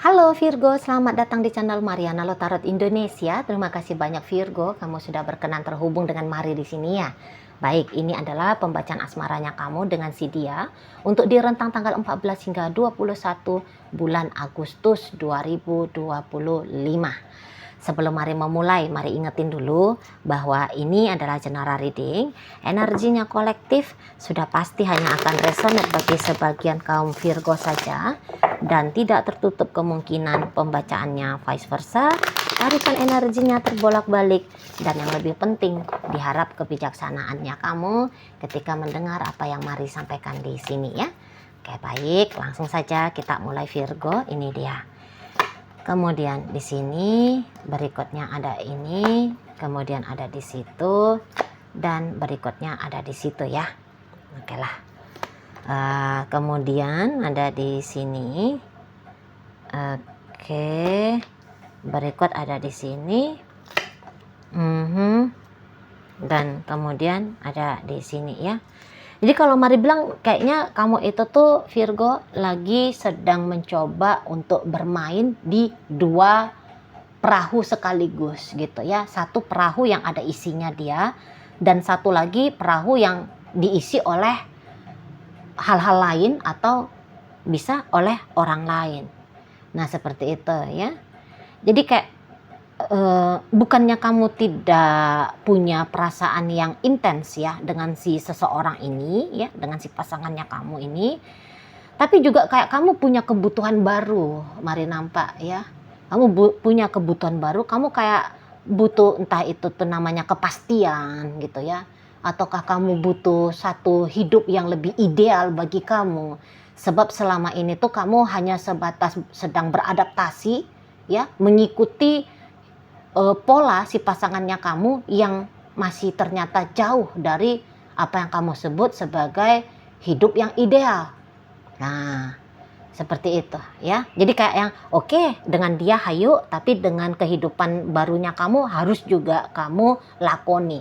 Halo Virgo, selamat datang di channel Mariana Lotarot Indonesia. Terima kasih banyak Virgo, kamu sudah berkenan terhubung dengan Mari di sini ya. Baik, ini adalah pembacaan asmaranya kamu dengan si dia untuk di rentang tanggal 14 hingga 21 bulan Agustus 2025. Sebelum mari memulai, mari ingetin dulu bahwa ini adalah general reading. Energinya kolektif sudah pasti hanya akan resonate bagi sebagian kaum Virgo saja, dan tidak tertutup kemungkinan pembacaannya vice versa. Tarikan energinya terbolak-balik, dan yang lebih penting, diharap kebijaksanaannya kamu ketika mendengar apa yang Mari sampaikan di sini ya. Oke, baik, langsung saja kita mulai Virgo. Ini dia. Kemudian di sini berikutnya ada ini, kemudian ada di situ, dan berikutnya ada di situ ya. Oke lah. Kemudian ada di sini. Oke. Berikut ada di sini. Dan kemudian ada di sini ya. Jadi kalau Mari bilang kayaknya kamu itu tuh Virgo lagi sedang mencoba untuk bermain di dua perahu sekaligus gitu ya. Satu perahu yang ada isinya dia, dan satu lagi perahu yang diisi oleh hal-hal lain atau bisa oleh orang lain. Nah seperti itu ya. Jadi kayak bukannya kamu tidak punya perasaan yang intens ya dengan si seseorang ini ya, dengan si pasangannya kamu ini, tapi juga kayak kamu punya kebutuhan baru. Mari nampak ya, kamu punya kebutuhan baru, kamu kayak butuh, entah itu tuh namanya kepastian gitu ya, ataukah kamu butuh satu hidup yang lebih ideal bagi kamu, sebab selama ini tuh kamu hanya sebatas sedang beradaptasi ya, mengikuti pola si pasangannya kamu yang masih ternyata jauh dari apa yang kamu sebut sebagai hidup yang ideal. Nah, seperti itu ya. Jadi kayak yang oke, dengan dia hayu, tapi dengan kehidupan barunya kamu harus juga kamu lakoni.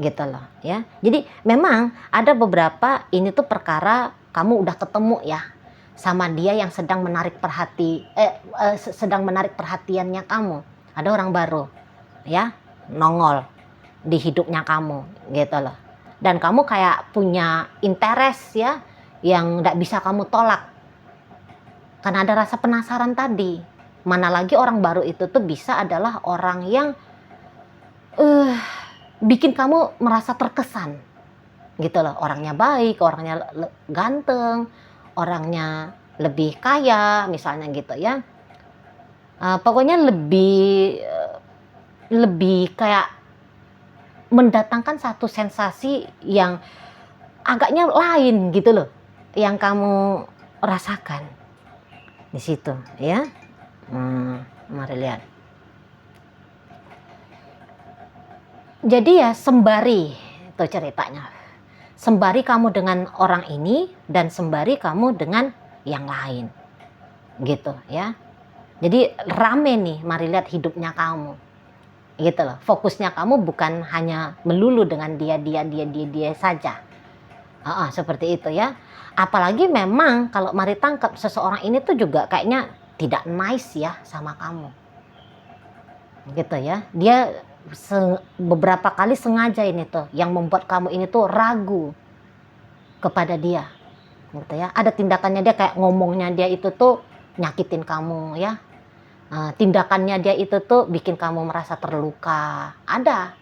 Gitu loh ya. Jadi memang ada beberapa ini tuh perkara kamu udah ketemu ya sama dia yang sedang menarik perhatiannya kamu. Ada orang baru ya nongol di hidupnya kamu gitu loh, dan kamu kayak punya interest ya yang nggak bisa kamu tolak karena ada rasa penasaran tadi. Mana lagi orang baru itu tuh bisa adalah orang yang bikin kamu merasa terkesan gitu loh. Orangnya baik, orangnya ganteng, orangnya lebih kaya misalnya gitu ya. Pokoknya lebih kayak mendatangkan satu sensasi yang agaknya lain gitu loh, yang kamu rasakan di situ ya. Mari lihat. Jadi ya sembari itu ceritanya, sembari kamu dengan orang ini dan sembari kamu dengan yang lain gitu ya. Jadi rame nih, Mari lihat hidupnya kamu gitu loh. Fokusnya kamu bukan hanya melulu dengan dia saja. Seperti itu ya. Apalagi memang kalau Mari tangkap seseorang ini tuh juga kayaknya tidak nice ya sama kamu gitu ya. Dia beberapa kali sengaja ini tuh yang membuat kamu ini tuh ragu kepada dia gitu ya. Ada tindakannya dia, kayak ngomongnya dia itu tuh nyakitin kamu ya. Tindakannya dia itu tuh bikin kamu merasa terluka. Ada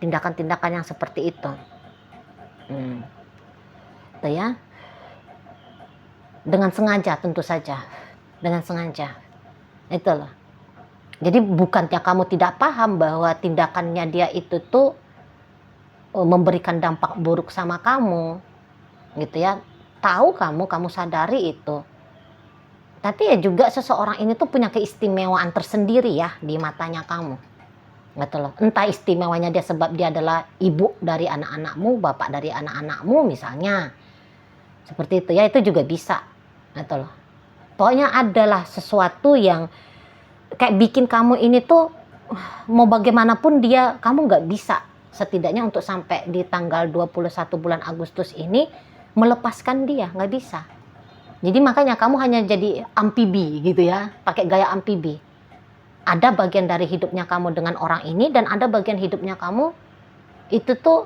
tindakan-tindakan yang seperti itu. Itu ya. Dengan sengaja tentu saja. Dengan sengaja. Itu loh. Jadi bukannya kamu tidak paham bahwa tindakannya dia itu tuh memberikan dampak buruk sama kamu. Gitu ya. Tahu kamu sadari itu. Tapi ya juga seseorang ini tuh punya keistimewaan tersendiri ya di matanya kamu. Gitu loh. Entah istimewanya dia sebab dia adalah ibu dari anak-anakmu, bapak dari anak-anakmu misalnya. Seperti itu ya, itu juga bisa. Gitu loh. Pokoknya adalah sesuatu yang kayak bikin kamu ini tuh mau bagaimanapun dia, kamu nggak bisa setidaknya untuk sampai di tanggal 21 bulan Agustus ini melepaskan dia, nggak bisa. Jadi makanya kamu hanya jadi amfibi gitu ya, pakai gaya amfibi. Ada bagian dari hidupnya kamu dengan orang ini, dan ada bagian hidupnya kamu itu tuh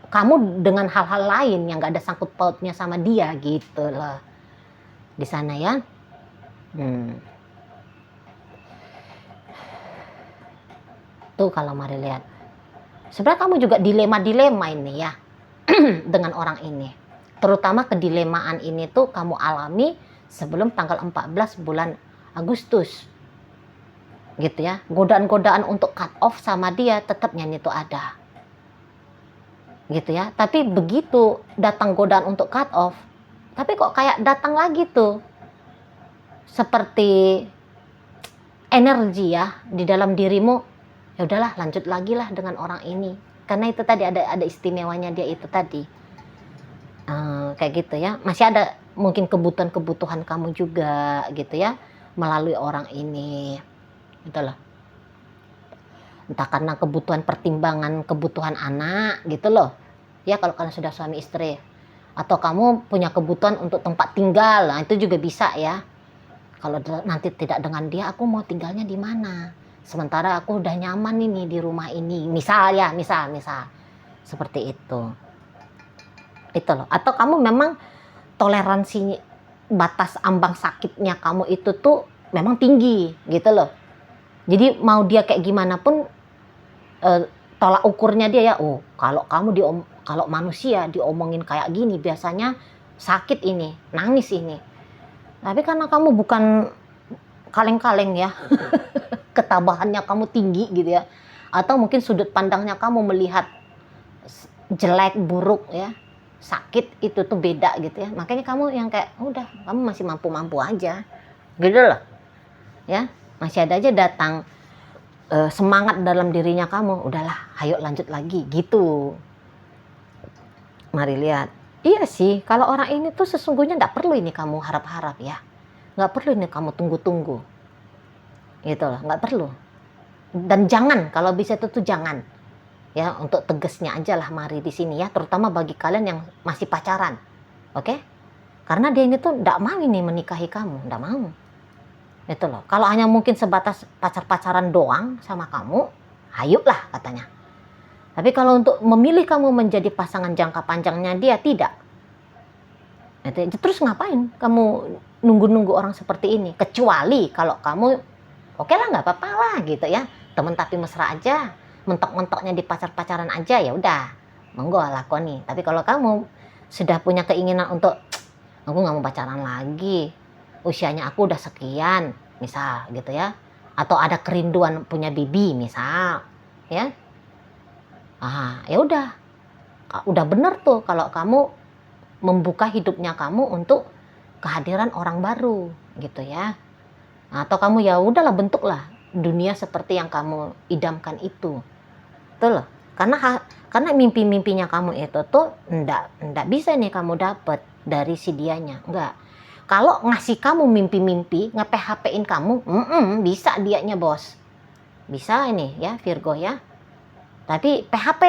kamu dengan hal-hal lain yang gak ada sangkut pautnya sama dia gitu loh. Di sana ya. Tuh kalau mari lihat. Sebenarnya kamu juga dilema-dilema ini ya dengan orang ini. Terutama kedilemaan ini tuh kamu alami sebelum tanggal 14 bulan Agustus. Gitu ya. Godaan-godaan untuk cut off sama dia tetapnya itu ada. Gitu ya. Tapi begitu datang godaan untuk cut off, tapi kok kayak datang lagi tuh. Seperti energi ya di dalam dirimu. Ya udahlah, lanjut lagi lah dengan orang ini. Karena itu tadi ada istimewanya dia itu tadi. Kayak gitu ya. Masih ada mungkin kebutuhan kamu juga gitu ya melalui orang ini. Gitu loh. Entah karena kebutuhan pertimbangan kebutuhan anak gitu loh. Ya kalau kalian sudah suami istri. Atau kamu punya kebutuhan untuk tempat tinggal. Nah, itu juga bisa ya. Kalau nanti tidak dengan dia, aku mau tinggalnya di mana? Sementara aku udah nyaman ini di rumah ini. Misal ya, misal. Seperti itu. Itu loh. Atau kamu memang toleransi batas ambang sakitnya kamu itu tuh memang tinggi gitu loh. Jadi mau dia kayak gimana pun tolak ukurnya dia ya, oh kalau kalau manusia diomongin kayak gini biasanya sakit ini, nangis ini. Tapi karena kamu bukan kaleng-kaleng ya, ketabahannya kamu tinggi gitu ya, atau mungkin sudut pandangnya kamu melihat jelek, buruk ya, sakit itu tuh beda gitu ya. Makanya kamu yang kayak udah, kamu masih mampu-mampu aja gitu loh ya, masih ada aja datang semangat dalam dirinya kamu, udahlah ayo lanjut lagi gitu. Mari lihat. Iya sih, kalau orang ini tuh sesungguhnya nggak perlu ini kamu harap-harap ya, nggak perlu ini kamu tunggu-tunggu gitu loh, nggak perlu. Dan jangan, kalau bisa itu tuh jangan ya, untuk tegasnya aja lah mari di sini ya, terutama bagi kalian yang masih pacaran, oke? Karena dia ini tuh nggak mau ini menikahi kamu, nggak mau. Itu loh. Kalau hanya mungkin sebatas pacar-pacaran doang sama kamu, hayuklah katanya. Tapi kalau untuk memilih kamu menjadi pasangan jangka panjangnya dia, tidak. Terus ngapain kamu nunggu-nunggu orang seperti ini? Kecuali kalau kamu, oke lah nggak apa-apa lah gitu ya. Temen tapi mesra aja, mentok-mentoknya di pacar-pacaran aja, ya udah, monggo lakoni. Tapi kalau kamu sudah punya keinginan untuk, aku nggak mau pacaran lagi, usianya aku udah sekian misal gitu ya, atau ada kerinduan punya bibi misal ya, ya udah bener tuh kalau kamu membuka hidupnya kamu untuk kehadiran orang baru gitu ya. Atau kamu ya udahlah bentuklah dunia seperti yang kamu idamkan itu tuh loh. Karena mimpi-mimpinya kamu itu tuh ndak bisa nih kamu dapat dari si dianya, enggak. Kalau ngasih kamu mimpi-mimpi, nge-PHP-in kamu, bisa dianya bos. Bisa ini ya Virgo ya. Tapi PHP,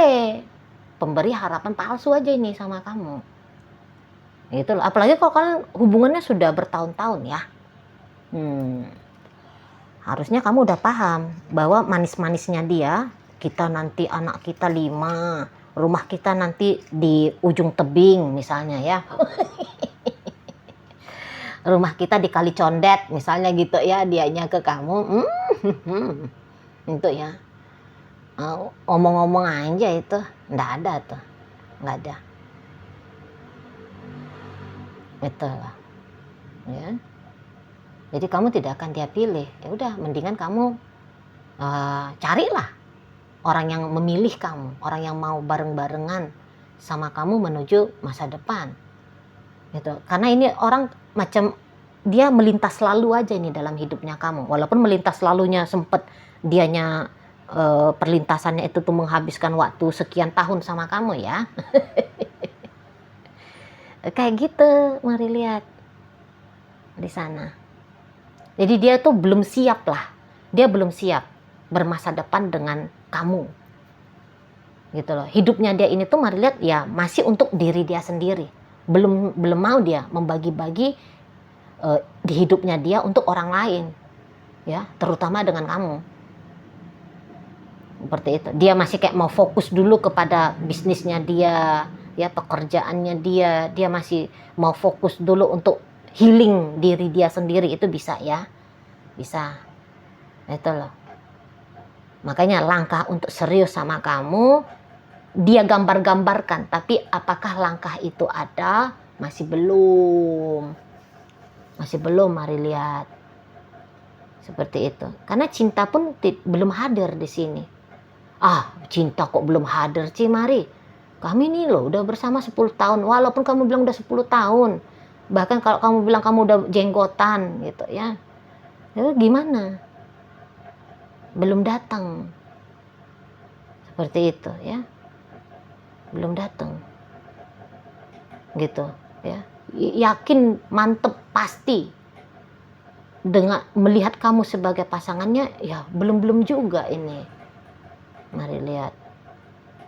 pemberi harapan palsu aja ini sama kamu. Itu loh. Apalagi kalau kalian hubungannya sudah bertahun-tahun ya. Harusnya kamu udah paham bahwa manis-manisnya dia, kita nanti anak kita 5, rumah kita nanti di ujung tebing misalnya ya. Rumah kita di Kali Condet misalnya gitu ya, dianya ke kamu. Itu ya. Omong-omong aja itu, nggak ada tuh. Nggak ada. Itu lah. Ya. Jadi kamu tidak akan dia pilih. Ya udah, mendingan kamu carilah orang yang memilih kamu, orang yang mau bareng-barengan sama kamu menuju masa depan. Gitu. Karena ini orang macam dia melintas lalu aja ini dalam hidupnya kamu. Walaupun melintas lalunya sempet dianya perlintasannya itu tuh menghabiskan waktu sekian tahun sama kamu ya. Kayak gitu, mari lihat di sana. Jadi dia tuh belum siap lah. Dia belum siap bermasa depan dengan kamu. Gitu loh. Hidupnya dia ini tuh mari lihat ya masih untuk diri dia sendiri. belum mau dia membagi-bagi di hidupnya dia untuk orang lain, ya, terutama dengan kamu. Seperti itu. Dia masih kayak mau fokus dulu kepada bisnisnya dia, ya, pekerjaannya dia. Dia masih mau fokus dulu untuk healing diri dia sendiri. Itu bisa, ya. Bisa. Itu loh. Makanya langkah untuk serius sama kamu, dia gambar-gambarkan. Tapi apakah langkah itu ada? Masih belum. Masih belum, mari lihat. Seperti itu. Karena cinta pun belum hadir di sini. Cinta kok belum hadir, Mari. Kami nih loh udah bersama 10 tahun. Walaupun kamu bilang udah 10 tahun. Bahkan kalau kamu bilang kamu udah jenggotan gitu, ya. Ya gimana? Belum datang. Seperti itu, ya. Belum datang. Gitu, ya. Yakin, mantep, pasti. Dengan melihat kamu sebagai pasangannya, ya belum juga ini. Mari lihat,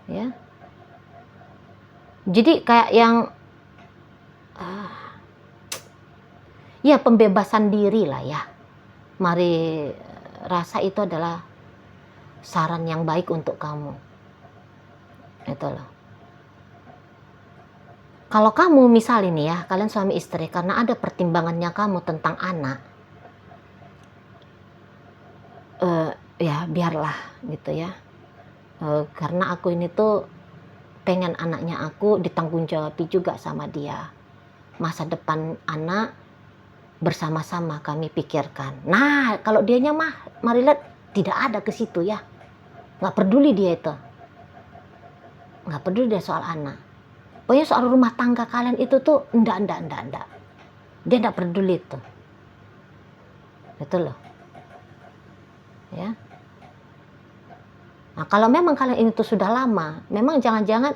ya. Jadi kayak yang ya pembebasan diri lah, ya. Mari rasa itu adalah saran yang baik untuk kamu. Itu loh. Kalau kamu misal ini, ya, kalian suami istri, karena ada pertimbangannya kamu tentang anak, ya biarlah gitu, ya. Karena aku ini tuh pengen anaknya aku ditanggung jawabi juga sama dia. Masa depan anak bersama-sama kami pikirkan. Nah, kalau dianya mah, mari lihat, tidak ada ke situ, ya. Nggak peduli dia itu. Nggak peduli dia soal anak. Pokoknya soal rumah tangga kalian itu tuh enggak. Dia enggak peduli itu. Betul loh. Ya. Nah, kalau memang kalian ini tuh sudah lama, memang jangan-jangan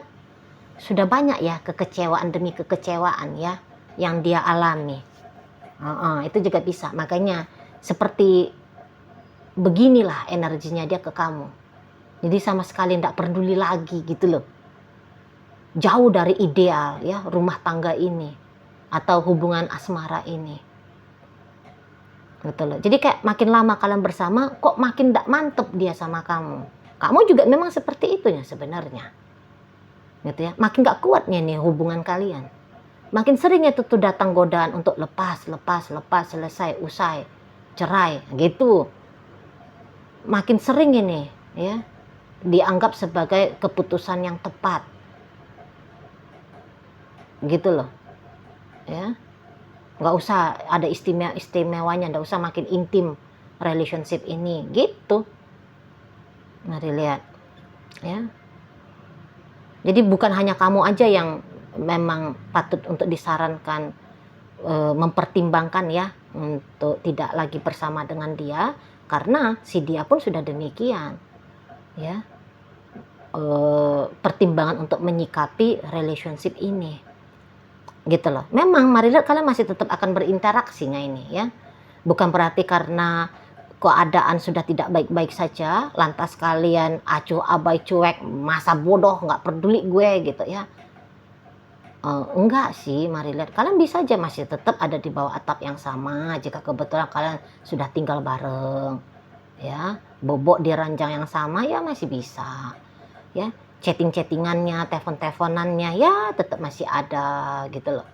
sudah banyak, ya, kekecewaan demi kekecewaan, ya, yang dia alami. Itu juga bisa. Makanya seperti beginilah energinya dia ke kamu. Jadi sama sekali enggak peduli lagi gitu loh. Jauh dari ideal, ya, rumah tangga ini atau hubungan asmara ini. Betul loh. Jadi kayak makin lama kalian bersama, kok makin enggak mantep dia sama kamu. Kamu juga memang seperti itu, ya, sebenarnya. Gitu, ya. Makin enggak kuatnya nih hubungan kalian. Makin sering itu tuh datang godaan untuk lepas, selesai, usai, cerai, gitu. Makin sering ini, ya, dianggap sebagai keputusan yang tepat. Gitu loh, ya. Nggak usah ada istimewanya, nggak usah makin intim relationship ini, gitu. Mari lihat, ya. Jadi bukan hanya kamu aja yang memang patut untuk disarankan mempertimbangkan, ya, untuk tidak lagi bersama dengan dia, karena si dia pun sudah demikian, ya. Pertimbangan untuk menyikapi relationship ini. Gitu loh. Memang mari lihat kalian masih tetap akan berinteraksi ini, ya. Bukan berarti karena keadaan sudah tidak baik-baik saja, lantas kalian acuh abai cuek, masa bodoh, nggak peduli gue gitu, ya. Enggak sih, mari lihat kalian bisa aja masih tetap ada di bawah atap yang sama jika kebetulan kalian sudah tinggal bareng, ya. Bobok di ranjang yang sama, ya, masih bisa, ya. Chatting-chattingannya, telepon-teleponannya, ya tetap masih ada gitu loh.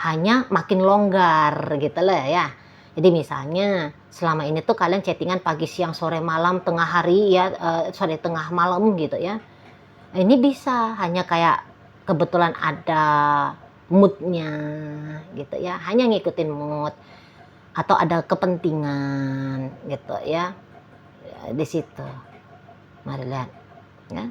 Hanya makin longgar gitu loh, ya. Jadi misalnya selama ini tuh kalian chattingan pagi, siang, sore, malam, tengah hari, ya, tengah malam gitu, ya. Ini bisa hanya kayak kebetulan ada moodnya gitu, ya. Hanya ngikutin mood atau ada kepentingan gitu, ya. Di situ. Mari lihat, ya.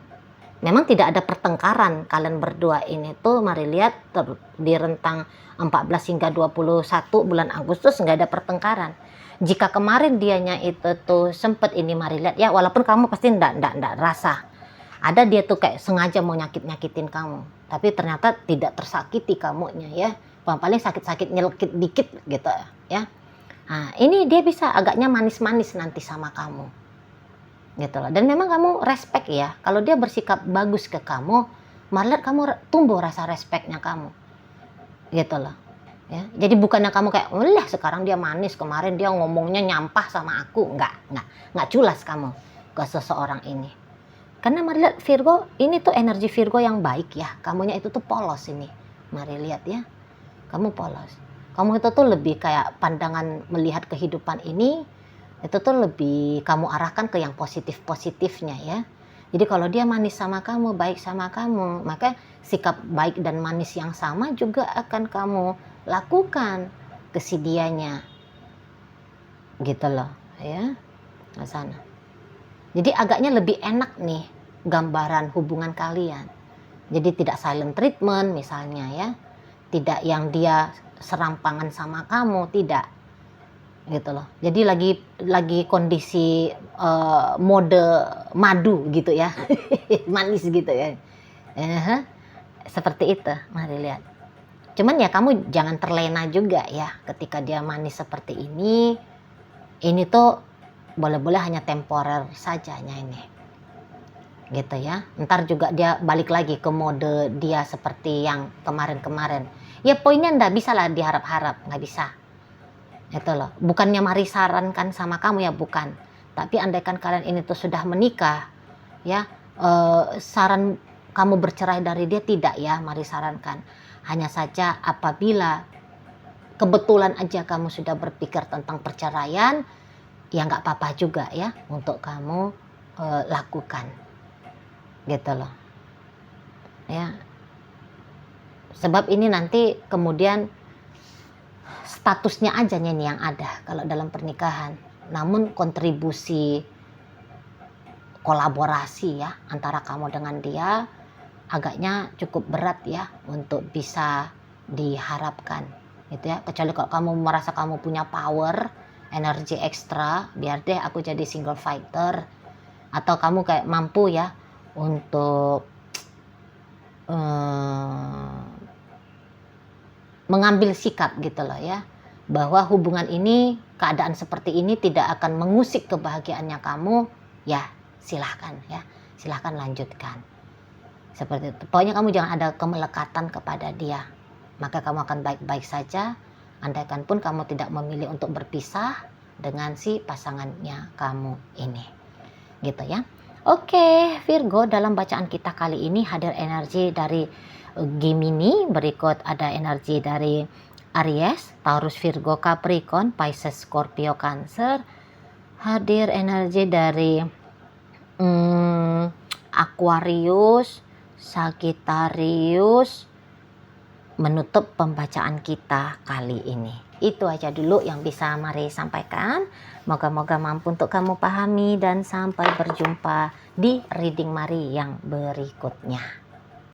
Memang tidak ada pertengkaran kalian berdua ini tuh, mari lihat di rentang 14 hingga 21 bulan Agustus nggak ada pertengkaran. Jika kemarin dianya itu tuh sempet ini, mari lihat, ya, walaupun kamu pasti ndak rasa. Ada dia tuh kayak sengaja mau nyakitin kamu, tapi ternyata tidak tersakiti kamunya, ya. Paling sakit-sakit nyelkit dikit gitu, ya. Nah, ini dia bisa agaknya manis-manis nanti sama kamu. Gitu loh. Dan memang kamu respect, ya. Kalau dia bersikap bagus ke kamu, malah kamu tumbuh rasa respectnya kamu. gitu loh. Ya, jadi bukannya kamu kayak, "Ulah sekarang dia manis, kemarin dia ngomongnya nyampah sama aku." Enggak culas kamu ke seseorang ini. Karena mari lihat Virgo, ini tuh energi Virgo yang baik ya. Kamunya itu tuh polos ini. Mari lihat ya, kamu polos. Kamu itu tuh lebih kayak pandangan melihat kehidupan ini, itu tuh lebih kamu arahkan ke yang positif-positifnya ya. Jadi kalau dia manis sama kamu, baik sama kamu, maka sikap baik dan manis yang sama juga akan kamu lakukan ke si dianya. Gitu loh, ya. Ke sana. Jadi agaknya lebih enak nih gambaran hubungan kalian. Jadi tidak silent treatment misalnya ya. Tidak yang dia serampangan sama kamu, tidak. Gitu loh. Jadi lagi kondisi mode madu gitu ya. Manis gitu ya. Seperti itu, mari lihat. Cuman ya kamu jangan terlena juga ya ketika dia manis seperti ini. Ini tuh boleh-boleh hanya temporer sajanya ini. Gitu ya. Ntar juga dia balik lagi ke mode dia seperti yang kemarin-kemarin. Ya poinnya ndak bisa lah diharap-harap, nggak bisa. Itu loh. Bukannya mari sarankan sama kamu ya, bukan. Tapi andaikan kalian ini tuh sudah menikah, ya saran kamu bercerai dari dia tidak ya, mari sarankan. Hanya saja apabila kebetulan aja kamu sudah berpikir tentang perceraian, ya nggak apa-apa juga ya untuk kamu lakukan. Gitu loh. Ya. Sebab ini nanti kemudian statusnya aja nih yang ada kalau dalam pernikahan. Namun kontribusi kolaborasi ya antara kamu dengan dia agaknya cukup berat ya untuk bisa diharapkan gitu ya. Kecuali kalau kamu merasa kamu punya power, energi ekstra, biar deh aku jadi single fighter, atau kamu kayak mampu ya untuk mengambil sikap gitu loh ya, bahwa hubungan ini, keadaan seperti ini tidak akan mengusik kebahagiaannya kamu, ya silahkan ya, silahkan lanjutkan. Seperti itu. Pokoknya kamu jangan ada kemelekatan kepada dia, maka kamu akan baik-baik saja, andaikan pun kamu tidak memilih untuk berpisah dengan si pasangannya kamu ini. Gitu ya. Oke, Virgo, dalam bacaan kita kali ini hadir energi dari Gemini, berikut ada energi dari Aries, Taurus, Virgo, Capricorn, Pisces, Scorpio, Cancer. Hadir energi dari Aquarius, Sagittarius. Menutup pembacaan kita kali ini. Itu aja dulu yang bisa mari sampaikan. Moga-moga mampu untuk kamu pahami, dan sampai berjumpa di reading Mari yang berikutnya.